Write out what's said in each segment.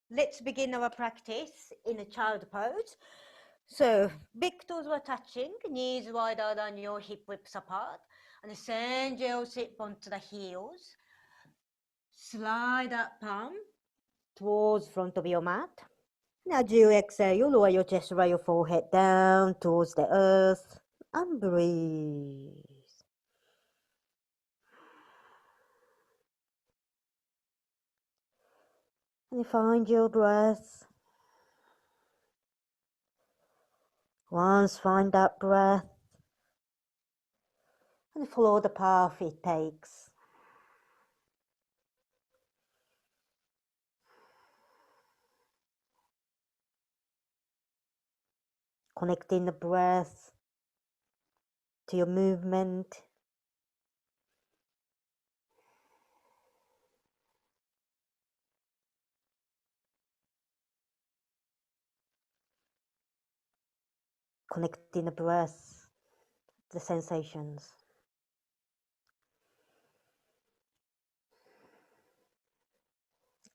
let's begin our practice in a child pose. So, big toes were touching, knees wider than your hip widths apart, and send your hip onto the heels. Slide that palm towards front of your mat. And as you exhale, you lower your chest, lower your forehead down towards the earth, and breathe. And find your breath. Once find that breath, and follow the path it takes. Connecting the breath to your movement. Connecting the breath, the sensations.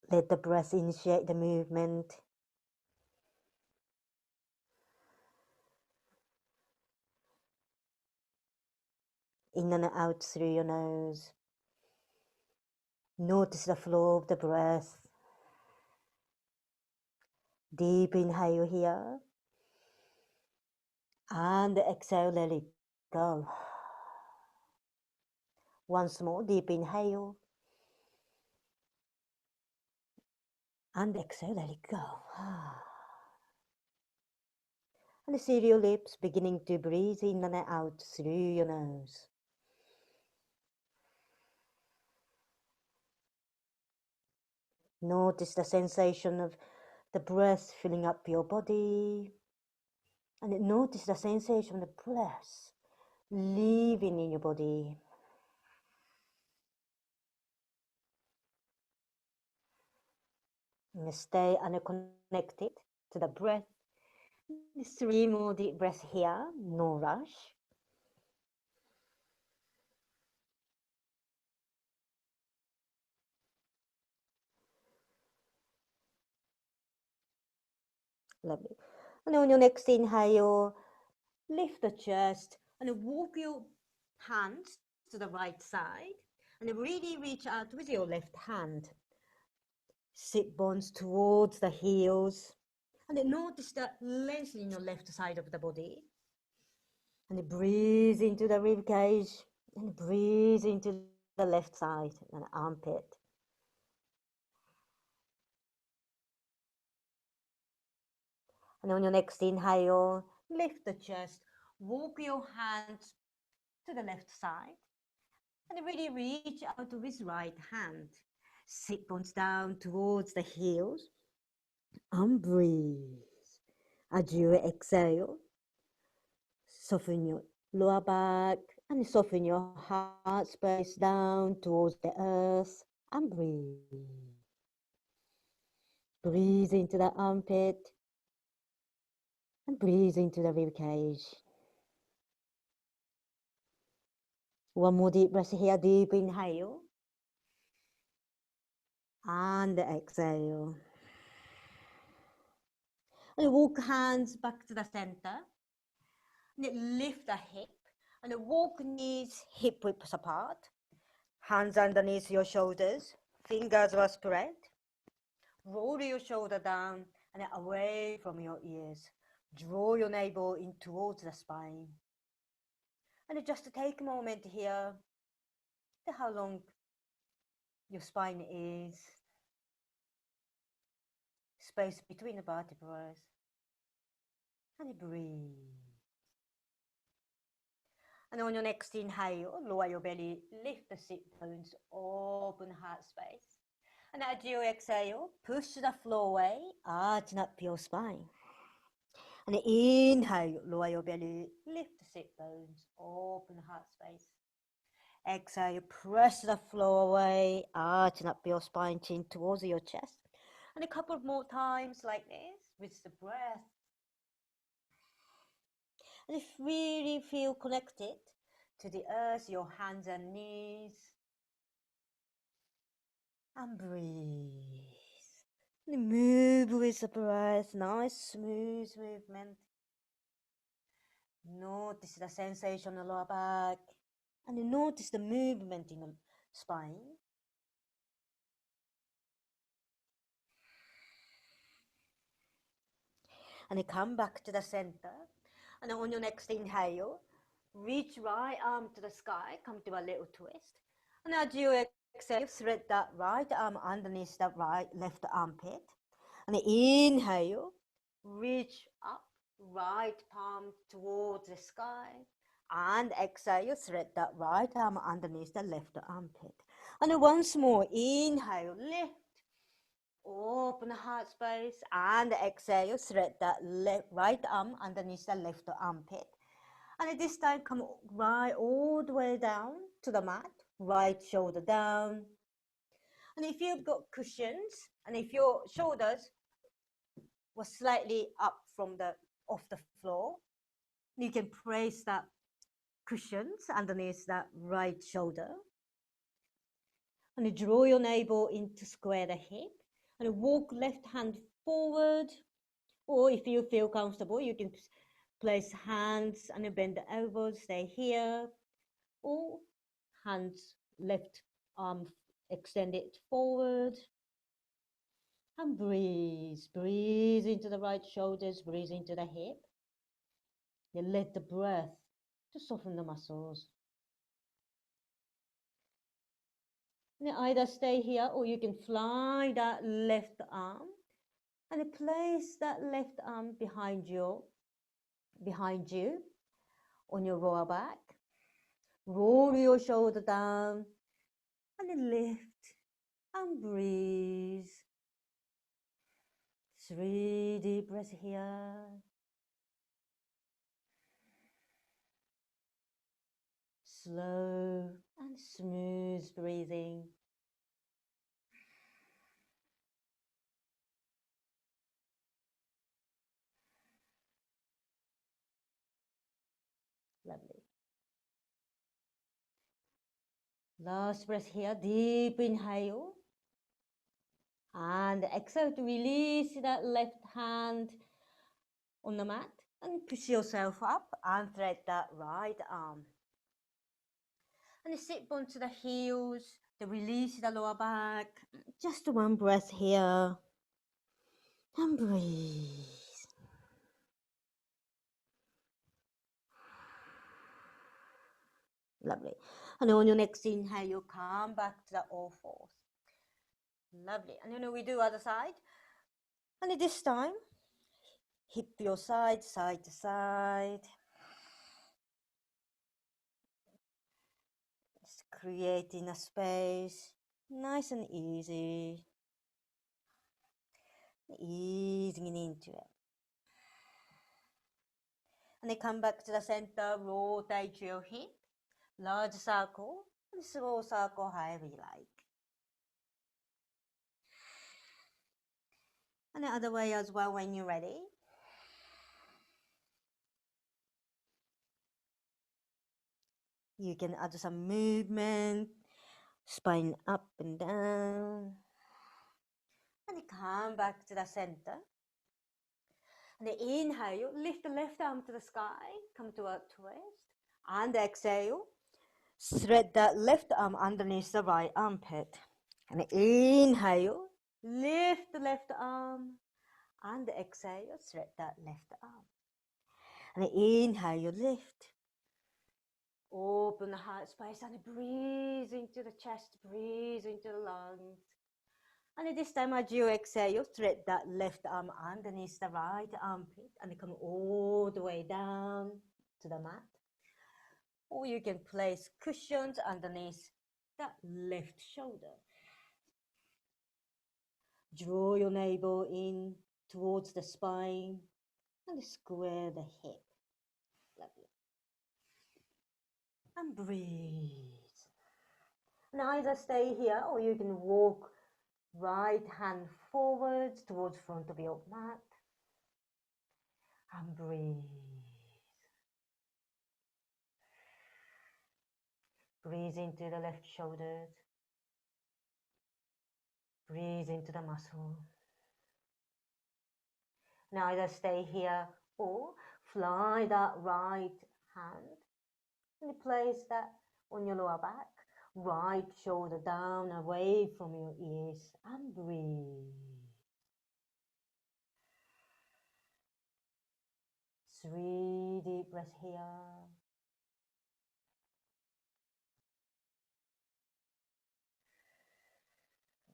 Let the breath initiate the movement. In and out through your nose. Notice the flow of the breath. Deep inhale here. And exhale, let it go. Once more, deep inhale. And exhale, let it go. And seal your lips, beginning to breathe in and out through your nose. Notice the sensation of the breath filling up your body. And notice the sensation of the breath leaving in your body. And stay unconnected to the breath. 3 more deep breaths here, no rush. Lovely. And on your next inhale, lift the chest and walk your hands to the right side and really reach out with your left hand. Sit bones towards the heels and notice the length in your left side of the body. And breathe into the rib cage and breathe into the left side and armpit. And on your next inhale, lift the chest, walk your hands to the left side, and really reach out with right hand. Sit bones down towards the heels, and breathe. As you exhale, soften your lower back, and soften your heart space down towards the earth, and breathe. Breathe into the armpit, and breathe into the rib cage. One more deep breath here, deep inhale. And exhale. And walk hands back to the center. And lift the hip. And walk knees hip widths apart. Hands underneath your shoulders. Fingers were spread. Roll your shoulder down and away from your ears. Draw your navel in towards the spine. And just take a moment here to how long your spine is. Space between the vertebrae. And breathe. And on your next inhale, lower your belly, lift the sit bones, open heart space. And as you exhale, push the floor away, arching up your spine. And inhale, lower your belly, lift the sit bones, open heart space. Exhale, press the floor away, arching up your spine, chin towards your chest. And a couple more times like this with the breath. And if really feel connected to the earth, your hands and knees. And breathe. And move with the breath, nice smooth movement. Notice the sensation in the lower back, and notice the movement in the spine. And you come back to the center. And on your next inhale, reach right arm to the sky, come to a little twist. And as you exhale, thread that right arm underneath the left armpit. And inhale, reach up, right palm towards the sky. And exhale, thread that right arm underneath the left armpit. And once more, inhale, lift. Open the heart space and exhale, thread that right arm underneath the left armpit. And this time, come right all the way down to the mat, right shoulder down. And if you've got cushions, and if your shoulders were slightly up from off the floor, you can place that cushions underneath that right shoulder. And you draw your navel in to square the hip. And walk left hand forward. Or if you feel comfortable, you can place hands and bend the elbows, stay here. Or hands, left arm extended forward. And breathe. Breathe into the right shoulders, breathe into the hip. Then let the breath to soften the muscles. And either stay here or you can fly that left arm and place that left arm behind you on your lower back. Roll your shoulder down and lift and breathe. 3 deep breaths here. Slow and smooth breathing. Lovely. Last breath here, deep inhale. And exhale to release that left hand on the mat and push yourself up and thread that right arm. And sit onto the heels, to release the lower back. Just one breath here. And breathe. Lovely. And on your next inhale, you come back to the all fours. Lovely. And we do other side. And this time, hip your side, side to side. Just creating a space. Nice and easy. Easing into it. And then come back to the center, rotate your hip. Large circle and small circle, however you like. And the other way as well when you're ready. You can add some movement, spine up and down. And then come back to the center. And then inhale, lift the left arm to the sky, come to a twist. And exhale, thread that left arm underneath the right armpit. And inhale, lift the left arm. And exhale, thread that left arm. And inhale, lift. Open the heart space and breathe into the chest, breathe into the lungs. And this time as you exhale, thread that left arm underneath the right armpit and come all the way down to the mat. Or you can place cushions underneath that left shoulder. Draw your navel in towards the spine and square the hip. Lovely. And breathe. And either stay here or you can walk right hand forwards towards front of your mat. And breathe. Breathe into the left shoulders. Breathe into the muscle. Now either stay here or fly that right hand and place that on your lower back. Right shoulder down away from your ears and breathe. 3 deep breaths here.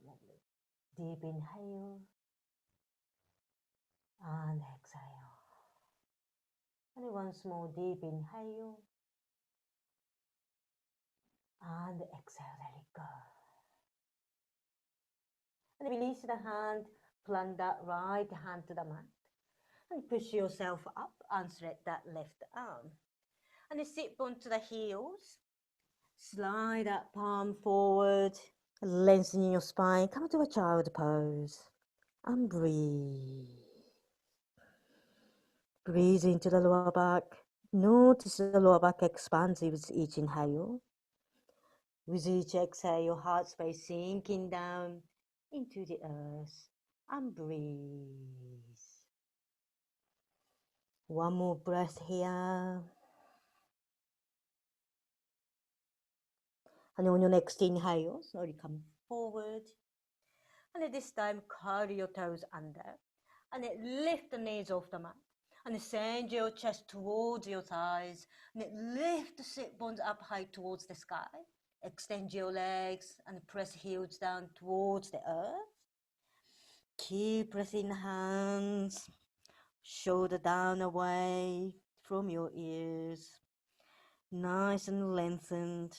Lovely. Deep inhale and exhale. And once more, deep inhale and exhale, let it go. And release the hand, plant that right hand to the mat. And push yourself up and stretch that left arm. And sit onto the heels. Slide that palm forward, lengthening your spine. Come to a child pose and breathe. Breathe into the lower back. Notice the lower back expands with each inhale. With each exhale, your heart space sinking down into the earth and breathe. One more breath here. And on your next inhale, slowly come forward. And this time, curl your toes under. And lift the knees off the mat. And send your chest towards your thighs. And lift the sit bones up high towards the sky. Extend your legs and press heels down towards the earth. Keep pressing hands. Shoulder down away from your ears. Nice and lengthened.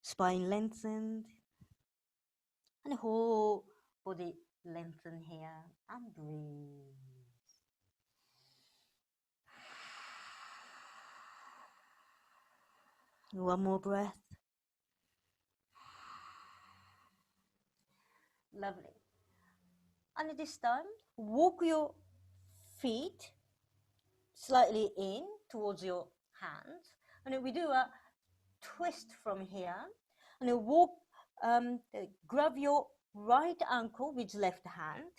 Spine lengthened. And whole body lengthen here and breathe. One more breath. Lovely. And this time, walk your feet slightly in towards your hands. And we do a twist from here. And walk, grab your right ankle with left hand.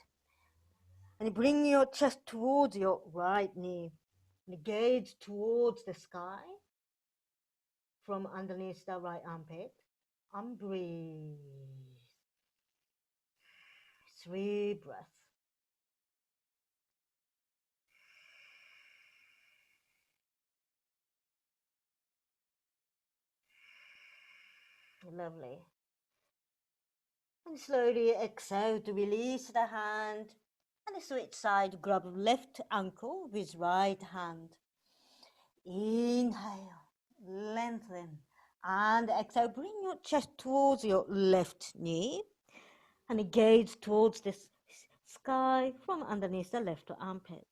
And bring your chest towards your right knee. And gaze towards the sky from underneath the right armpit. And breathe. 3 breaths. Lovely. And slowly exhale to release the hand. And switch side, grab left ankle with right hand. Inhale, lengthen. And exhale, bring your chest towards your left knee. And gaze towards the sky from underneath the left armpit.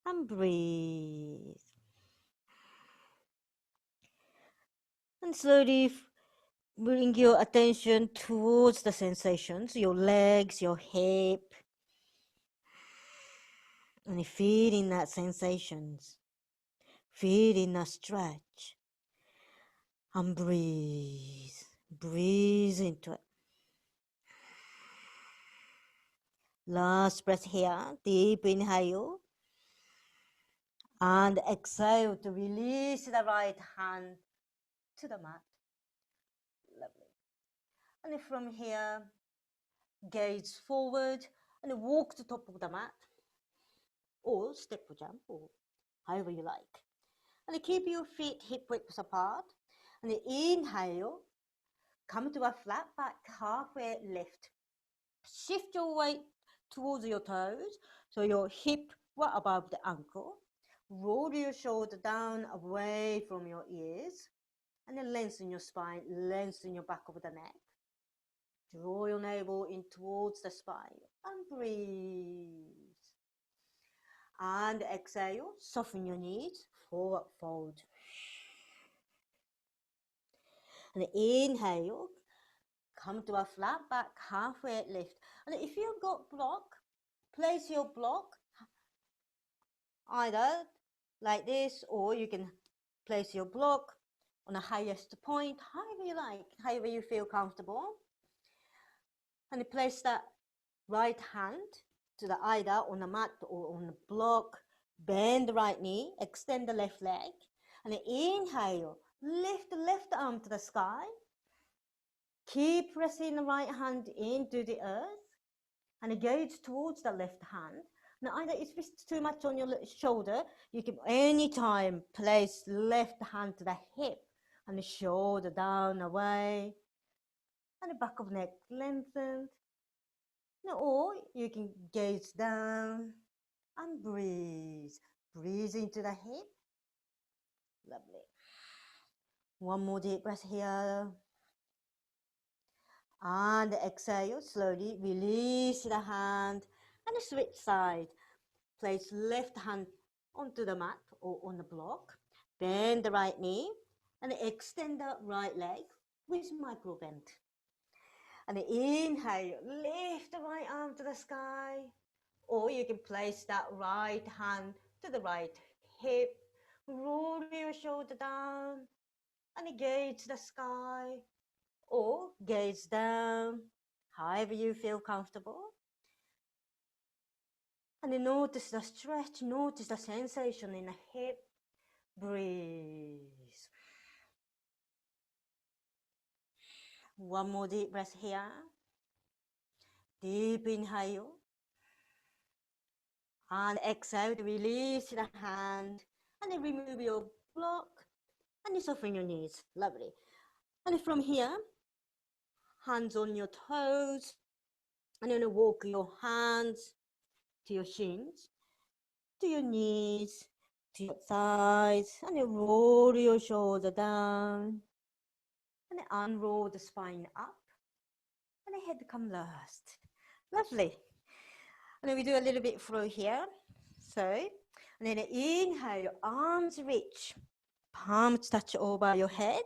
And breathe. And slowly bring your attention towards the sensations, your legs, your hip, and feeling that sensations, feeling that stretch, and breathe, breathe into it. Last breath here, deep inhale, and exhale to release the right hand to the mat. Lovely. And from here, gaze forward and walk to top of the mat, or step or jump, or however you like. And keep your feet hip width apart. And inhale, come to a flat back, halfway lift. Shift your weight towards your toes, so your hip were above the ankle. Roll your shoulder down away from your ears. And then lengthen your spine, lengthen your back of the neck. Draw your navel in towards the spine and breathe. And exhale, soften your knees, forward fold. And inhale, come to a flat back, halfway lift. And if you've got block, place your block either like this, or you can place your block on the highest point, however you like, however you feel comfortable. And place that right hand to the either on the mat or on the block. Bend the right knee, extend the left leg, and inhale, lift the left arm to the sky. Keep pressing the right hand into the earth and gaze towards the left hand. Now, either if it's too much on your shoulder, you can anytime place left hand to the hip and the shoulder down away, and the back of neck lengthened. Now, or you can gaze down and breathe. Breathe into the hip. Lovely. One more deep breath here. And exhale, slowly release the hand and switch side. Place left hand onto the mat or on the block. Bend the right knee and extend the right leg with micro bend. And inhale, lift the right arm to the sky. Or you can place that right hand to the right hip. Roll your shoulder down and gaze the sky. Or gaze down, however you feel comfortable. And then notice the stretch, notice the sensation in the hip. Breathe. One more deep breath here. Deep inhale. And exhale, release the hand. And then remove your block. And you soften your knees. Lovely. And from here, hands on your toes. And then walk your hands to your shins, to your knees, to your thighs, and then roll your shoulder down, and then unroll the spine up, and the head come last. Lovely. And then we do a little bit flow here. So, and then inhale, arms reach, palms touch over your head,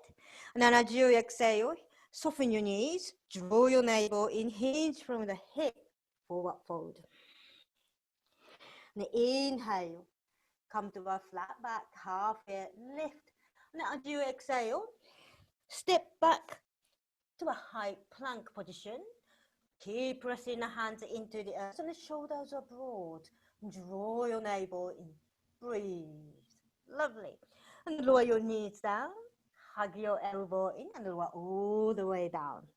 and then as you exhale, soften your knees, draw your navel in, hinge from the hip, forward fold. And inhale, come to a flat back, halfway lift. And as you exhale, step back to a high plank position. Keep pressing the hands into the earth and the shoulders are broad. Draw your navel in. Breathe. Lovely. And lower your knees down. Hug your elbow in and lower all the way down.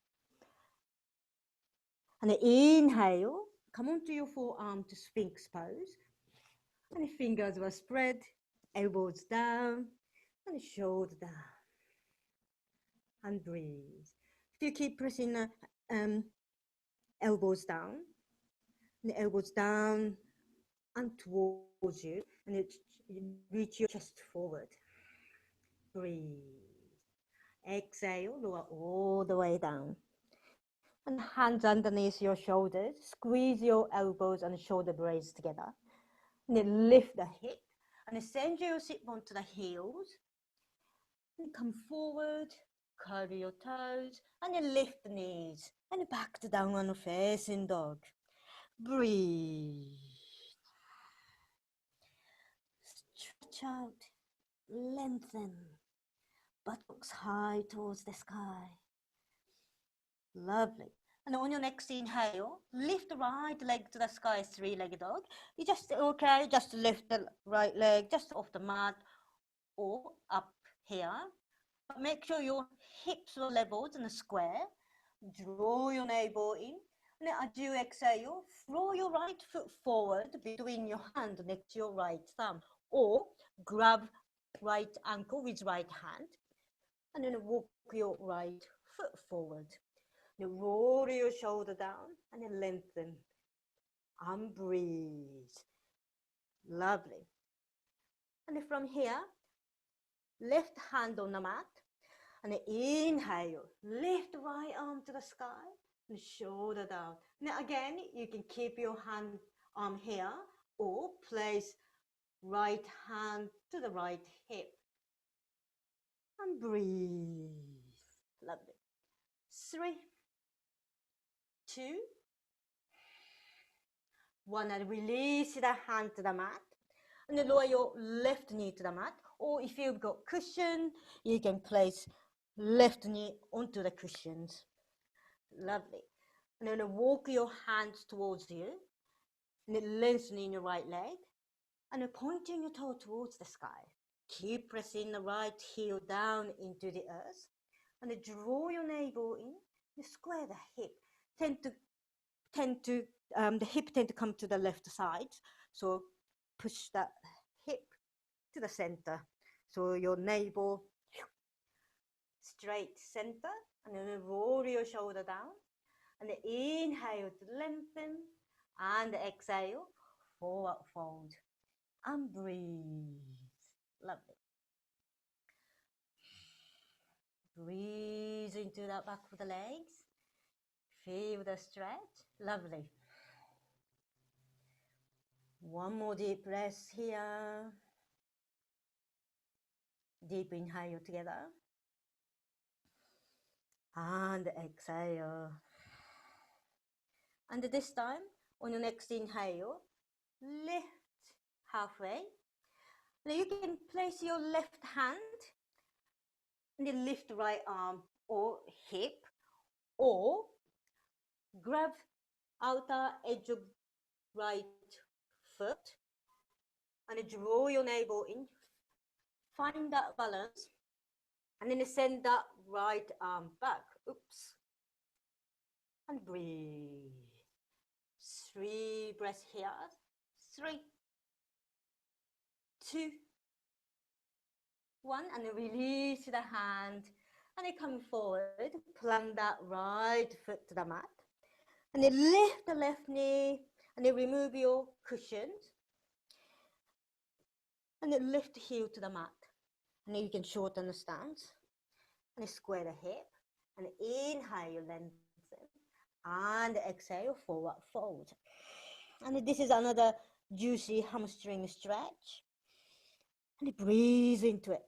And inhale, come onto your forearm to Sphinx pose. And the fingers will spread, elbows down, and the shoulder down. And breathe. If you keep pressing the elbows down, and towards you, and reach your chest forward. Breathe. Exhale, lower all the way down. And hands underneath your shoulders. Squeeze your elbows and shoulder blades together. And then lift the hip. And then send your sit bone to the heels. And come forward. Curl your toes. And then lift the knees. And back to downward facing dog. Breathe. Stretch out. Lengthen. Buttocks high towards the sky. Lovely. And on your next inhale, lift the right leg to the sky, three-legged dog. You just lift the right leg just off the mat or up here. But make sure your hips are leveled and square. Draw your navel in. And then as you exhale, throw your right foot forward between your hand next to your right thumb. Or grab right ankle with right hand. And then walk your right foot forward. Then roll your shoulder down and then lengthen. And breathe. Lovely. And then from here, left hand on the mat. And then inhale. Lift the right arm to the sky. And shoulder down. Now again, you can keep your arm here. Or place right hand to the right hip. And breathe. Lovely. 3, 2, 1, and release the hand to the mat. And then lower your left knee to the mat. Or if you've got cushion, you can place left knee onto the cushions. Lovely. And then walk your hands towards you. And then lengthening your right leg. And then pointing your toe towards the sky. Keep pressing the right heel down into the earth. And then draw your navel in. And square the hip. The hip tend to come to the left side. So push that hip to the center. So your navel straight center. And then roll your shoulder down. And then inhale to lengthen. And exhale, forward fold. And breathe. Lovely. Breathe into the back of the legs. Feel the stretch. Lovely. One more deep breath here. Deep inhale together. And exhale. And this time, on your next inhale, lift halfway. Now you can place your left hand and then lift right arm or hip, or grab outer edge of right foot and draw your navel in. Find that balance and then send that right arm back. Oops. And breathe. 3 breaths here. 3, 2, 1. And then release the hand. And then come forward. Plant that right foot to the mat. And then lift the left knee. And then remove your cushions. And then lift the heel to the mat. And then you can shorten the stance. And then square the hip. And inhale, lengthen. And exhale, forward fold. And this is another juicy hamstring stretch. And breathe into it.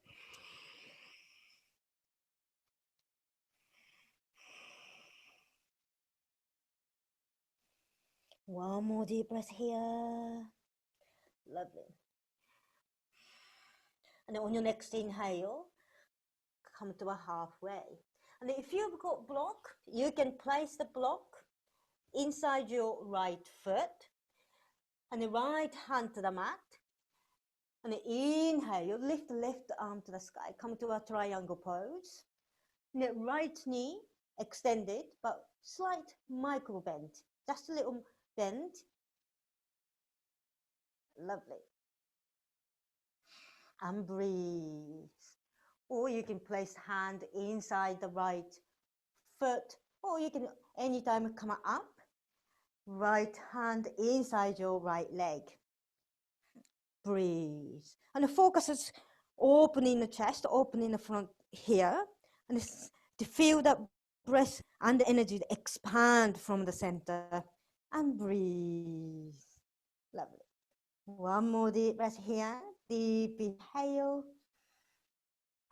One more deep breath here. Lovely. And then on your next inhale, come to a halfway. And if you've got block, you can place the block inside your right foot and the right hand to the mat. And inhale, lift the left arm to the sky, come to a triangle pose. And the right knee extended, but slight micro bend, just a little bend. Lovely. And breathe. Or you can place hand inside the right foot, or you can anytime come up, right hand inside your right leg. Breathe. And the focus is opening the chest, opening the front here, and it's to feel that breath and the energy expand from the center. And breathe. Lovely. One more deep breath here. Deep inhale.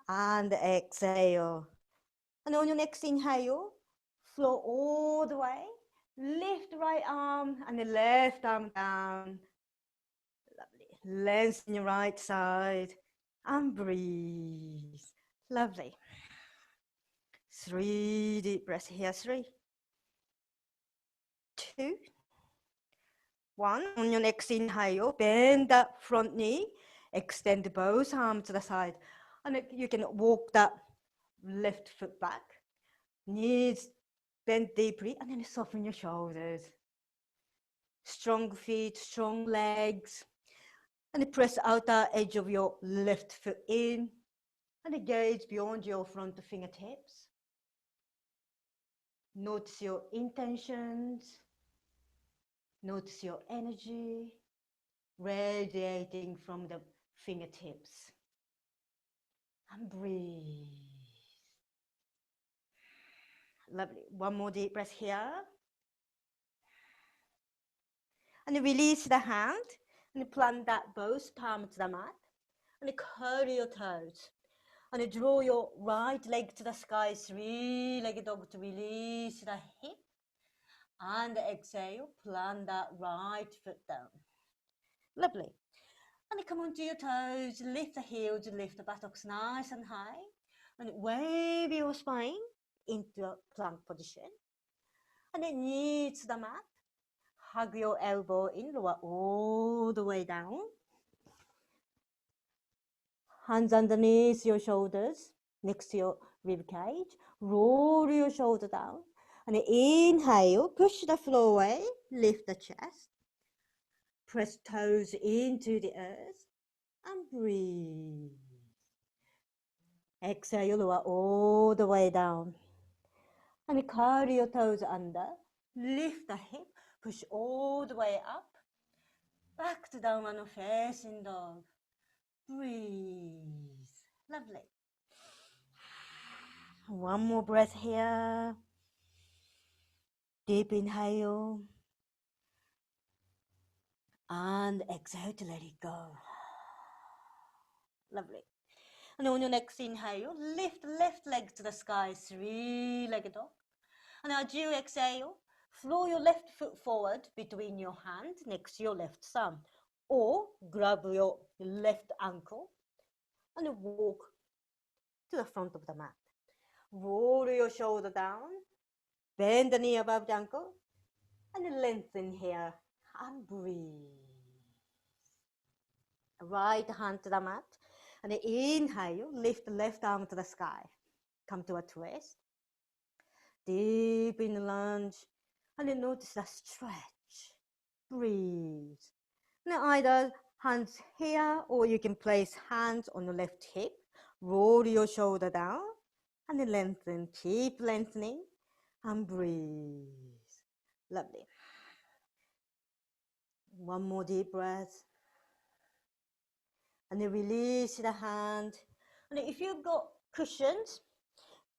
And exhale. And on your next inhale, flow all the way. Lift right arm and the left arm down. Lovely. Lengthen your right side and breathe. Lovely. 3 deep breaths here. 3, 2, 1. On your next inhale, bend that front knee. Extend both arms to the side. And you can walk that left foot back. Knees bend deeply and then soften your shoulders. Strong feet, strong legs. And press outer edge of your left foot in. And gaze beyond your front fingertips. Notice your intentions. Notice your energy radiating from the fingertips. And breathe. Lovely. One more deep breath here. And release the hand and plant that both palms to the mat. And curl your toes. And draw your right leg to the sky, 3-legged dog to release the hip. And exhale, plant that right foot down. Lovely. And come onto your toes, lift the heels, lift the buttocks nice and high. And wave your spine into a plank position. And then knees to the mat. hug your elbow in, lower all the way down. Hands underneath your shoulders, next to your rib cage. Roll your shoulder down. And inhale, push the floor away, lift the chest. Press toes into the earth and breathe. Exhale, lower all the way down. And curl your toes under. Lift the hip, push all the way up. Back to downward facing dog. Breathe. Lovely. One more breath here. Deep inhale. And exhale to let it go. Lovely. And on your next inhale, lift left leg to the sky, three-legged dog. And as you exhale, flow your left foot forward between your hand next to your left thumb. Or grab your left ankle and walk to the front of the mat. Roll your shoulder down, bend the knee above the ankle, and lengthen here and breathe. Right hand to the mat, and inhale, lift the left arm to the sky. Come to a twist. Deep in the lunge, and then notice the stretch. Breathe. Now either hands here, or you can place hands on the left hip. Roll your shoulder down, and then lengthen. Keep lengthening, and breathe. Lovely. One more deep breath. And then release the hand. And if you've got cushions,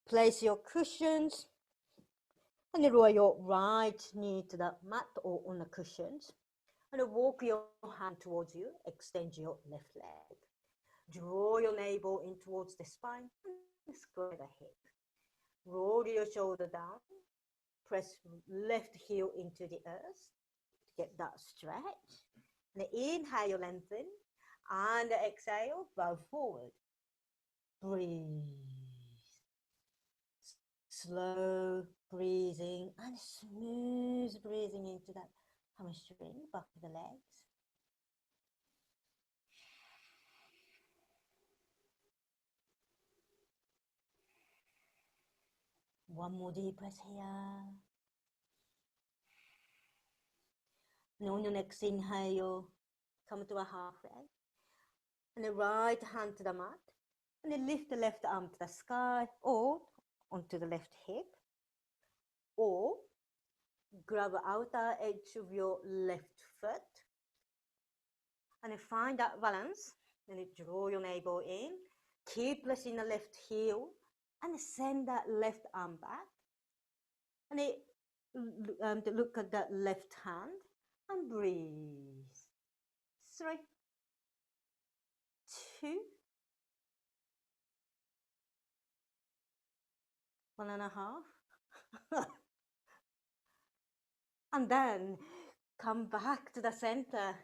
place your cushions and then roll your right knee to the mat or on the cushions. And then walk your hand towards you. Extend your left leg. Draw your navel in towards the spine and square the hip. Roll your shoulder down. Press left heel into the earth to get that stretch. And then inhale, lengthen. And exhale, bow forward. Breathe. Slow breathing and smooth breathing into that hamstring, back of the legs. One more deep breath here. And on your next inhale, come to a halfway. And the right hand to the mat. And then lift the left arm to the sky or onto the left hip. Or grab the outer edge of your left foot. And then find that balance. And then draw your navel in. Keep pressing the left heel. And send that left arm back. And look at that left hand. And breathe. 3, 2, 1.5. And then come back to the center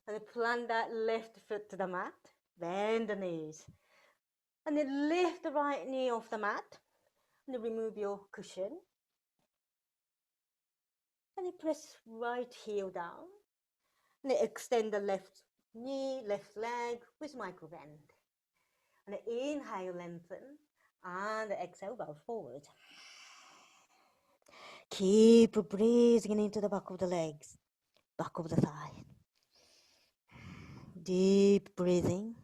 and plant that left foot to the mat. Bend the knees. And then lift the right knee off the mat. And then remove your cushion. And then press right heel down. And then extend the left knee, left leg with micro bend. And then inhale, lengthen. And exhale, bow forward. Keep breathing into the back of the legs, back of the thigh. Deep breathing.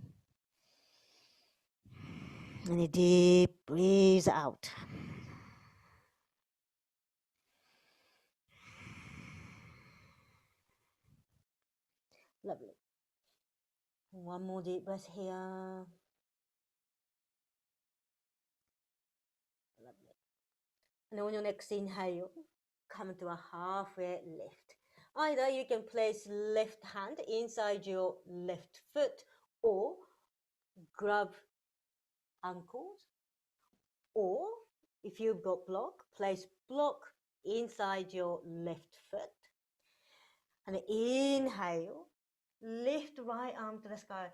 And a deep breathe out. Lovely. One more deep breath here. Lovely. And on your next inhale, come to a halfway lift. Either you can place left hand inside your left foot or grab ankles, or if you've got block, place block inside your left foot. And inhale, lift right arm to the sky,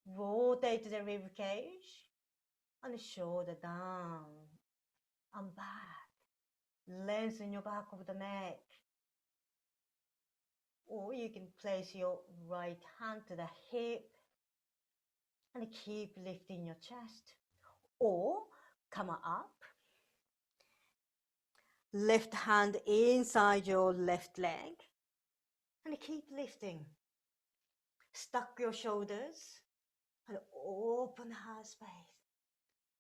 rotate the rib cage, and shoulder down and back. Lengthen your back of the neck. Or you can place your right hand to the hip and keep lifting your chest. Or come up, left hand inside your left leg and keep lifting. Stack your shoulders and open heart space.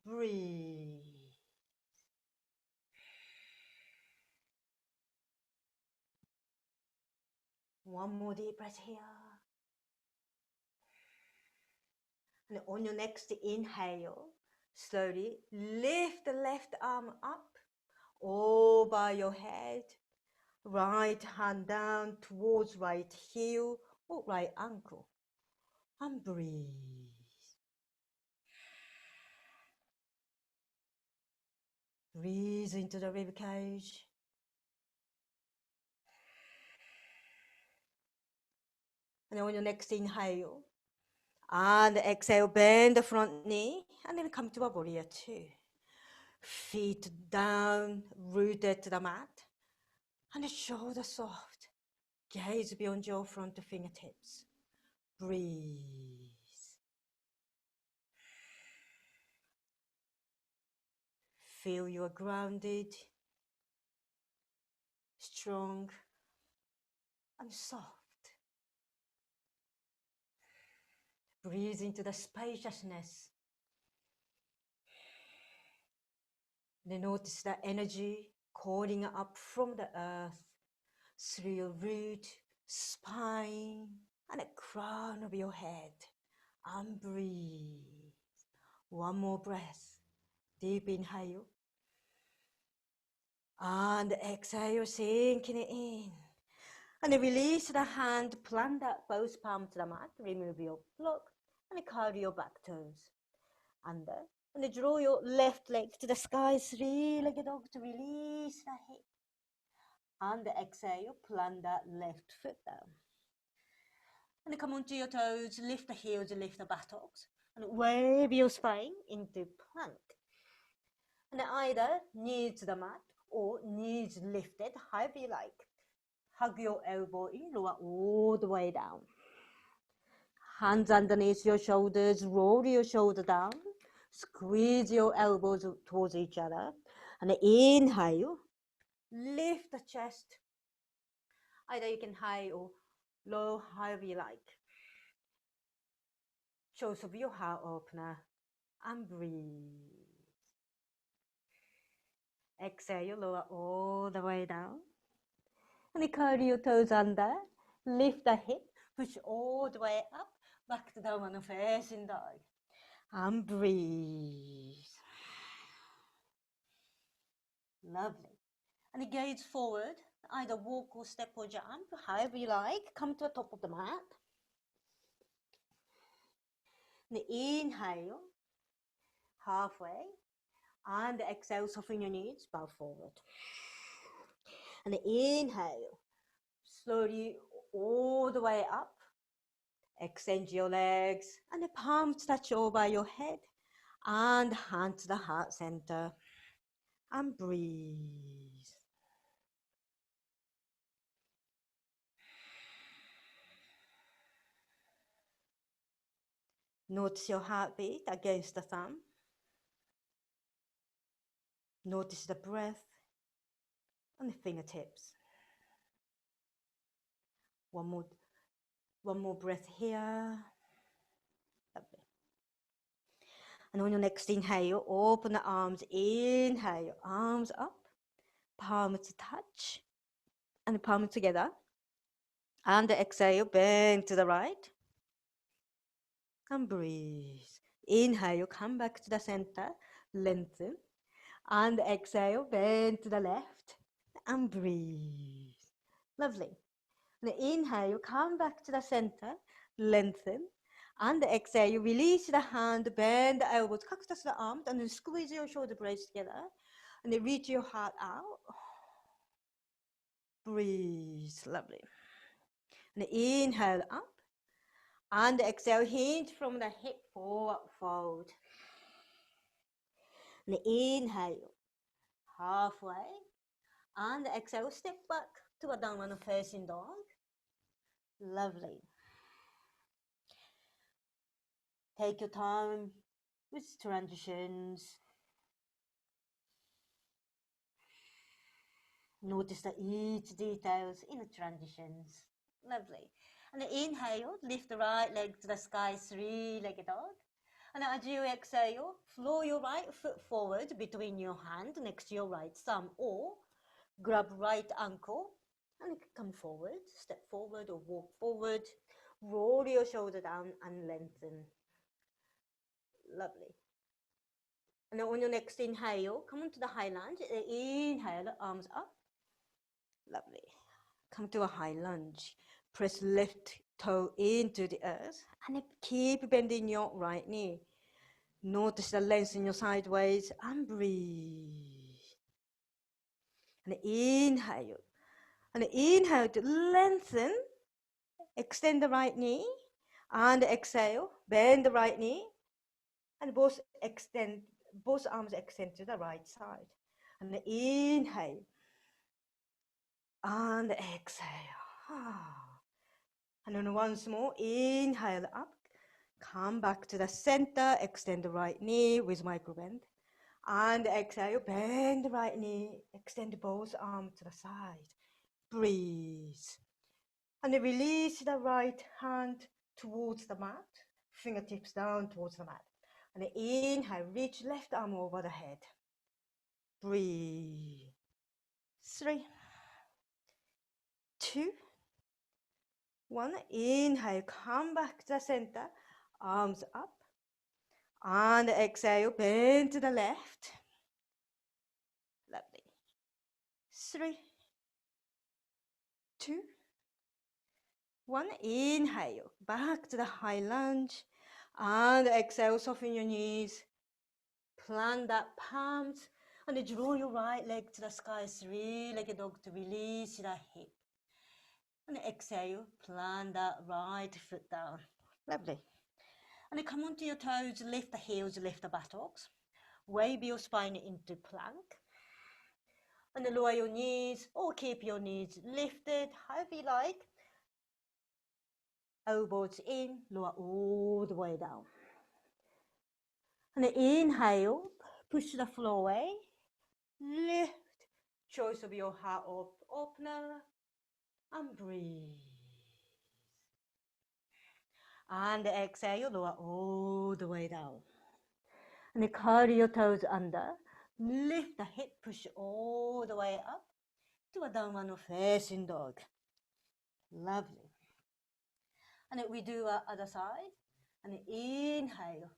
Breathe. One more deep breath here. And on your next inhale, slowly lift the left arm up over your head. Right hand down towards right heel or right ankle. And breathe. Breathe into the rib cage. And on your next inhale, and exhale, bend the front knee, and then come to a warrior two. Feet down, rooted to the mat, and the shoulder soft. Gaze beyond your front fingertips. Breathe. Feel you are grounded, strong, and soft. Breathe into the spaciousness. Then notice the energy calling up from the earth through your root, spine, and the crown of your head. And breathe. One more breath. Deep inhale. And exhale, sinking it in. And release the hand, plant that both palms to the mat, remove your block, and curl your back toes. Under. And draw your left leg to the sky, three-legged dog to release the hip. And exhale, plant that left foot down. And come onto your toes, lift the heels, lift the buttocks, and wave your spine into plank. And either knees to the mat or knees lifted, however you like. Hug your elbow in, lower all the way down. Hands underneath your shoulders, roll your shoulder down. Squeeze your elbows towards each other. And inhale, lift the chest. Either you can high or low, however you like. Choice of your heart opener. And breathe. Exhale, lower all the way down. And curl your toes under. Lift the hip. Push all the way up. Back to downward facing dog. And breathe. Lovely. And gaze forward. Either walk or step or jump. However you like. Come to the top of the mat. And inhale. Halfway. And exhale, soften your knees, bow forward. And inhale, slowly all the way up. Extend your legs and the palms touch over your head. And hand to the heart center. And breathe. Notice your heartbeat against the thumb. Notice the breath on the fingertips. One more breath here. Lovely. And on your next inhale, open the arms. Inhale, arms up, palms touch, and the palms together. And exhale, bend to the right. And breathe. Inhale, come back to the center, lengthen. And exhale, bend to the left. And breathe. Lovely. And inhale, come back to the center, lengthen. And exhale, release the hand, bend the elbows, cactus the arms, and then squeeze your shoulder blades together. And then reach your heart out. Breathe. Lovely. And inhale up. And exhale, hinge from the hip forward fold. And inhale, halfway. And exhale, step back to a downward facing dog. Lovely. Take your time with transitions. Notice the each details in the transitions. Lovely. And inhale, lift the right leg to the sky, three-legged dog. And as you exhale, flow your right foot forward between your hand next to your right thumb, or grab right ankle and come forward, step forward or walk forward. Roll your shoulder down and lengthen. Lovely. And on your next inhale, come into the high lunge. Inhale, arms up. Lovely. Come to a high lunge. Press left toe into the earth and keep bending your right knee. Notice the length in your sideways and breathe. And inhale. And inhale to lengthen. Extend the right knee. And exhale, bend the right knee. And both arms extend to the right side. And inhale. And exhale. And then once more, inhale up. Come back to the center, extend the right knee with micro bend. And exhale, bend the right knee, extend both arms to the side. Breathe. And then release the right hand towards the mat, fingertips down towards the mat. And then inhale, reach left arm over the head. Breathe. 3, 2, 1. Inhale, come back to the center, arms up. And exhale, bend to the left. Lovely. 3, 2, 1. Inhale, back to the high lunge. And exhale, soften your knees. Plant that palms. And draw your right leg to the sky, three-legged dog to release the hip. And exhale, plant that right foot down. Lovely. And come onto your toes, lift the heels, lift the buttocks. Wave your spine into plank. And lower your knees or keep your knees lifted, however you like. Elbows in, lower all the way down. And inhale, push the floor away. Lift, choice of your heart opener, and breathe. And exhale, lower all the way down. And curl your toes under. Lift the hip, push all the way up to a downward facing dog. Lovely. And we do our other side. And inhale.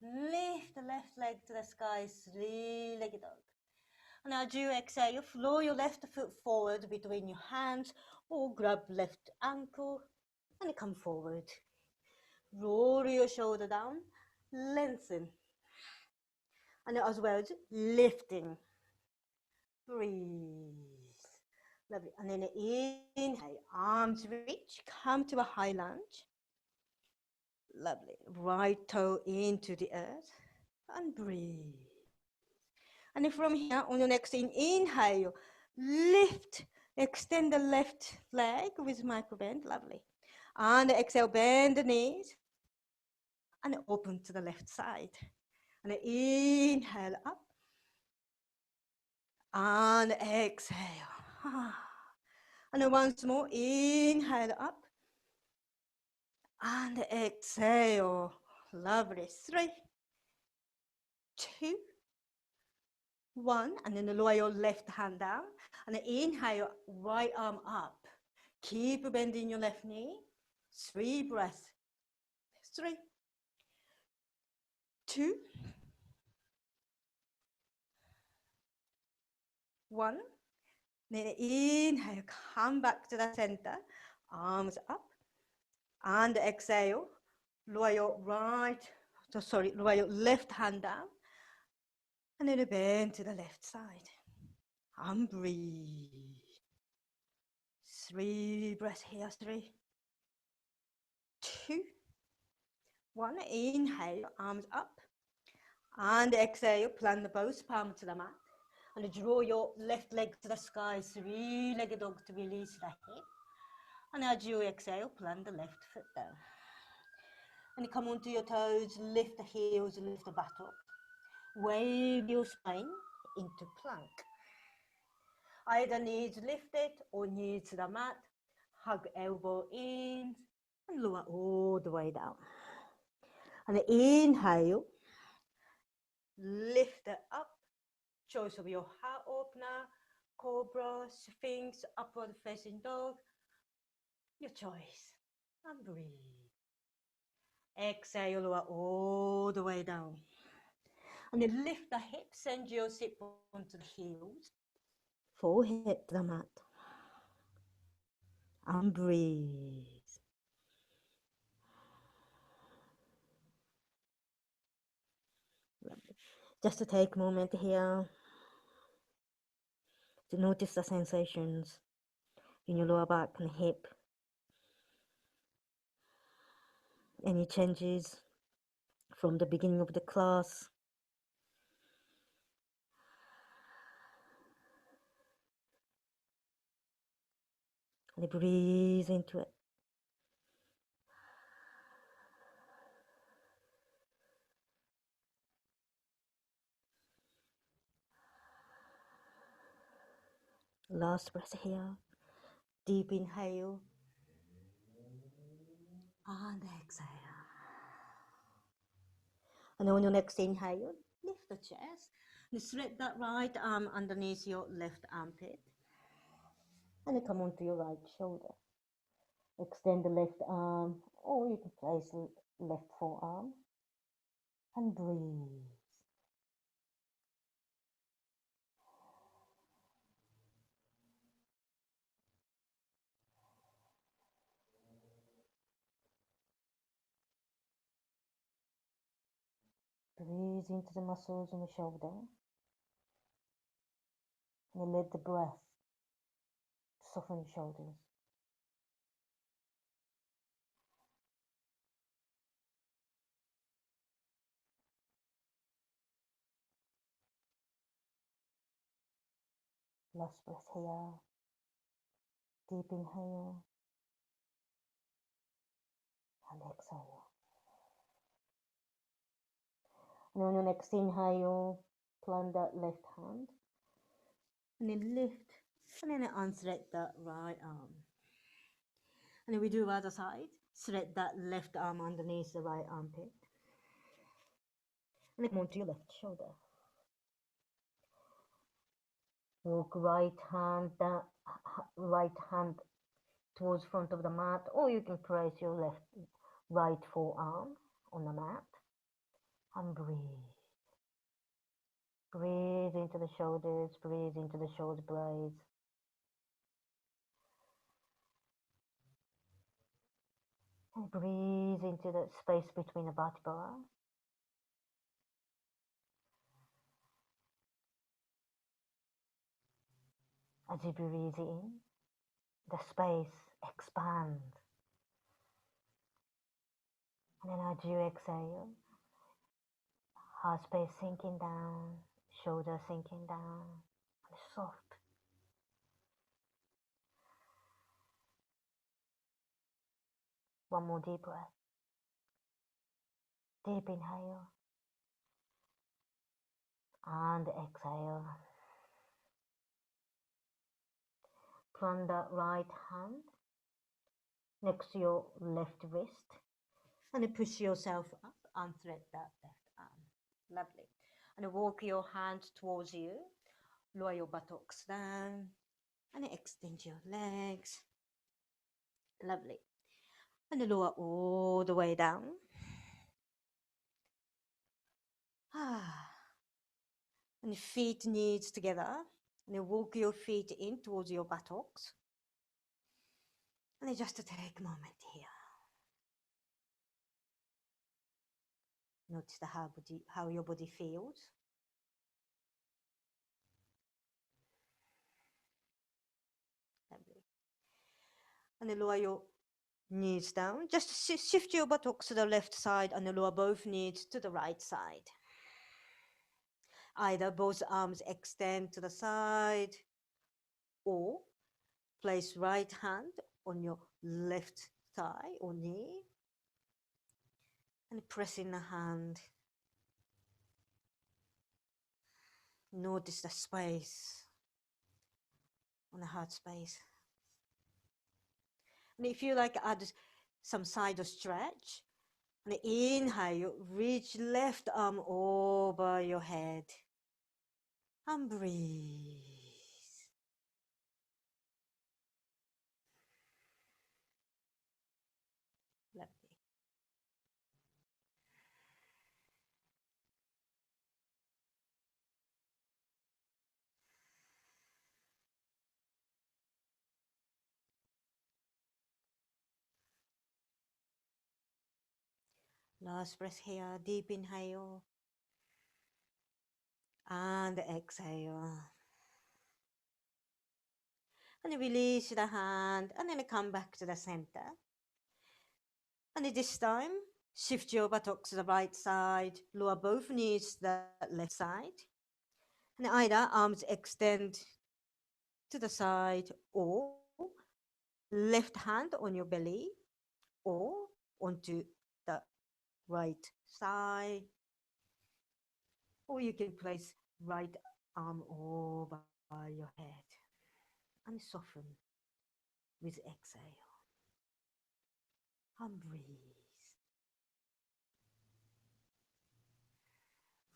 Lift the left leg to the sky, three-legged dog. And as you exhale, flow your left foot forward between your hands or grab left ankle and come forward. Roll your shoulder down, lengthen. And as well as lifting. Breathe. Lovely. And then inhale, arms reach, come to a high lunge. Lovely. Right toe into the earth and breathe. And from here, on your next inhale, lift, extend the left leg with micro bend. Lovely. And exhale, bend the knees and open to the left side. And inhale up and exhale. And once more, inhale up and exhale. Lovely. 3, 2, 1. And then lower your left hand down. And inhale, right arm up. Keep bending your left knee. 3 breaths. 3, 2, 1. Then inhale, come back to the center. Arms up. And exhale, lower your lower your left hand down. And then bend to the left side. And breathe. 3 breaths here. 3, 2, 1. Inhale, arms up. And exhale, plant both palms to the mat. And draw your left leg to the sky, three-legged dog to release the hip. And as you exhale, plant the left foot down. And come onto your toes, lift the heels, lift the buttocks. Wave your spine into plank. Either knees lifted or knees to the mat. Hug elbow in and lower all the way down. And inhale, lift it up. Choice of your heart opener, cobra, sphinx, upward facing dog. Your choice. And breathe. Exhale, lower all the way down. And then lift the hips, send your sit onto the heels. Forehead to the mat. And breathe. Just to take a moment here to notice the sensations in your lower back and hip. Any changes from the beginning of the class. And breathe into it. Last breath here. Deep inhale. And exhale. And on your next inhale, lift the chest. And thread that right arm underneath your left armpit. And come onto your right shoulder. Extend the left arm, or you can place left forearm. And breathe. Breathe into the muscles in the shoulder. And let the breath soften the shoulders. Last breath here. Deep inhale. And exhale. And on your next inhale, plant that left hand. And then lift. And then unthread that right arm. And then we do the other side. Thread that left arm underneath the right armpit. And then come onto your left shoulder. Walk right hand towards front of the mat, or you can place your right forearm on the mat. And breathe. Breathe into the shoulders, breathe into the shoulder blades. And breathe into the space between the vertebrae. As you breathe in, the space expands. And then as you exhale, heart space sinking down, shoulder sinking down, and soft. One more deep breath. Deep inhale. And exhale. Plant that right hand next to your left wrist. And then push yourself up and thread that left arm. Lovely. And walk your hands towards you. Lower your buttocks down. And extend your legs. Lovely. And lower all the way down. And feet knees together. And then walk your feet in towards your buttocks. And then just to take a moment here. Notice how your body feels. Lovely. And then lower your knees down. Just shift your buttocks to the left side and lower both knees to the right side. Either both arms extend to the side or place right hand on your left thigh or knee, and pressing the hand. Notice the space on the heart space. And if you like add some side stretch, and inhale, reach left arm over your head and breathe. Lovely. Last breath here, deep inhale and exhale. And release the hand and then come back to the center. And this time, shift your buttocks to the right side, lower both knees to the left side. And either arms extend to the side or left hand on your belly or onto the right side. Or you can place right arm over your head and soften with exhale. And breathe.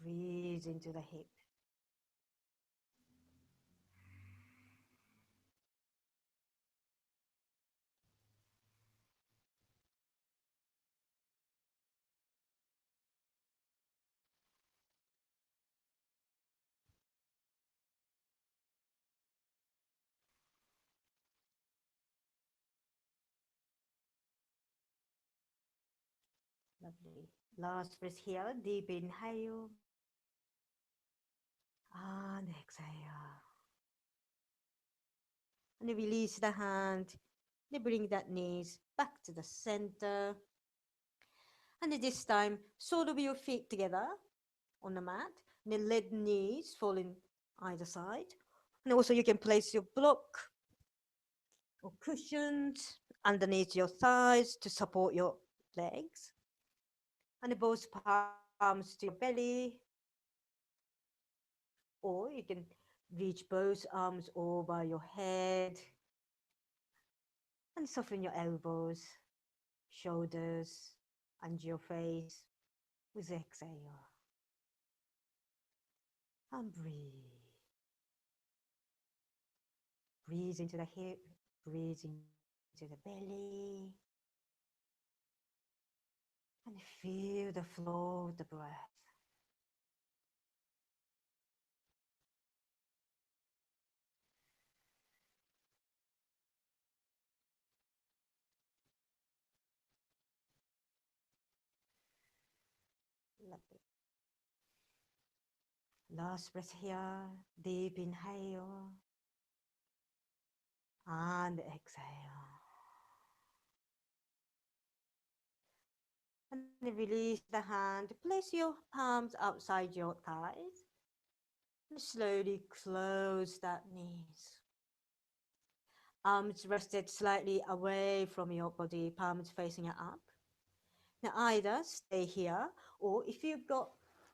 Breathe into the hip. Lovely. Last breath here, deep inhale and exhale. And release the hand. And bring that knees back to the center. And this time, sole of your feet together on the mat. And then let knees fall in either side. And also you can place your block or cushions underneath your thighs to support your legs. And both palms to your belly. Or you can reach both arms over your head. And soften your elbows, shoulders, and your face with exhale. And breathe. Breathe into the hip, breathe into the belly. And feel the flow of the breath. Lovely. Last breath here, deep inhale and exhale. And release the hand. Place your palms outside your thighs. And slowly close that knees. Arms rested slightly away from your body, palms facing up. Now either stay here, or if you've got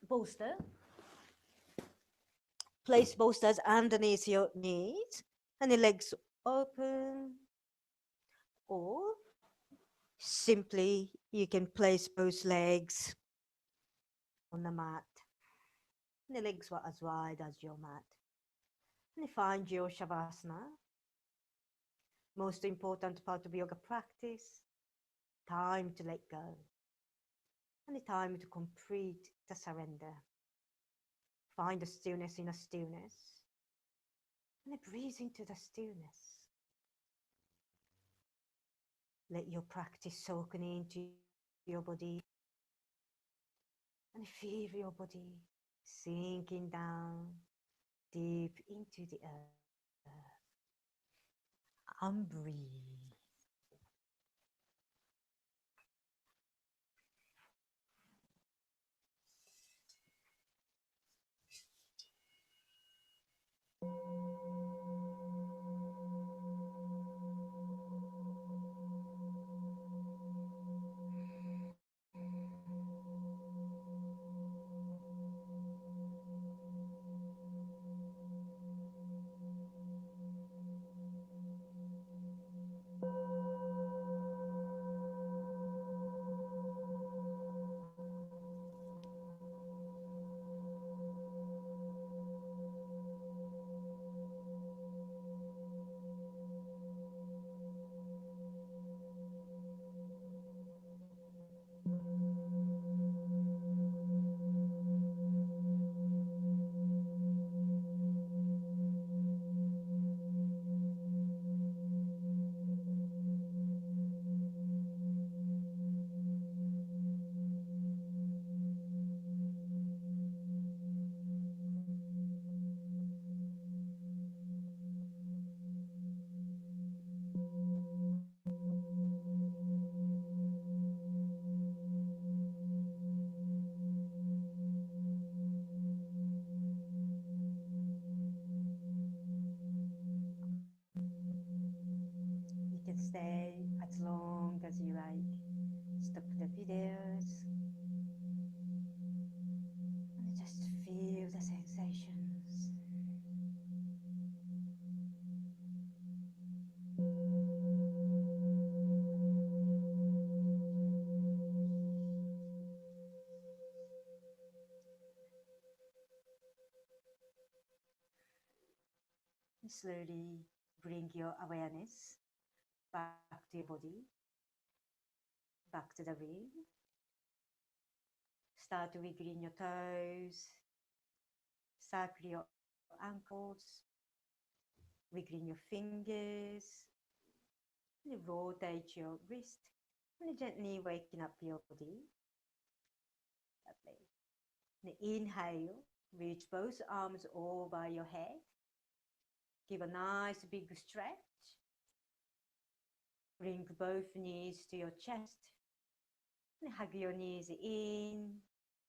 bolster, place bolsters underneath your knees and the legs open, or simply you can place both legs on the mat. And the legs were as wide as your mat. And find your Shavasana. Most important part of yoga practice, time to let go. And the time to complete the surrender. Find the stillness in the stillness. And then breathe into the stillness. Let your practice soak into your body. And feel your body sinking down deep into the earth. And breathe. And slowly bring your awareness back to your body, back to the room. Start wiggling your toes, circle your ankles, wiggling your fingers, and rotate your wrist, and gently waking up your body. Lovely. And inhale, reach both arms over your head. Give a nice big stretch. Bring both knees to your chest. And hug your knees in.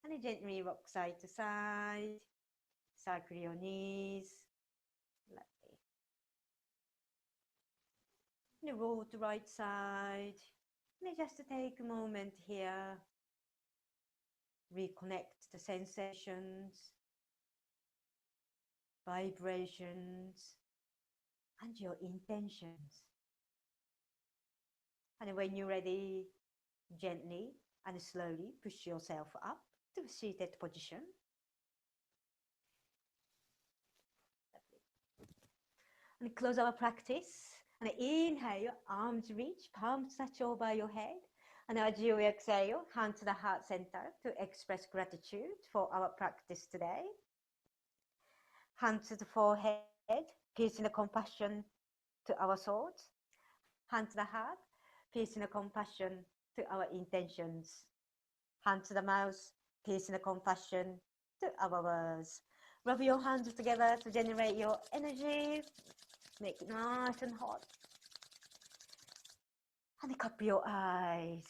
And gently rock side to side. Circle your knees. Lovely. And roll to right side. And just take a moment here. Reconnect the sensations, vibrations, and your intentions. And when you're ready, gently and slowly push yourself up to a seated position. And close our practice. And inhale, arms reach, palms touch over your head. And as you exhale, hand to the heart center to express gratitude for our practice today. Hand to the forehead, peace and compassion to our thoughts. Hand to the heart, peace and compassion to our intentions. Hand to the mouth, peace and compassion to our words. Rub your hands together to generate your energy. Make it nice and hot. And cup your eyes.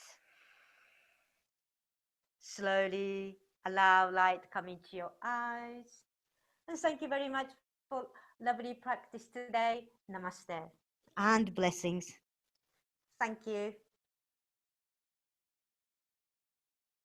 Slowly allow light come into your eyes. And thank you very much for lovely practice today. Namaste and blessings. Thank you.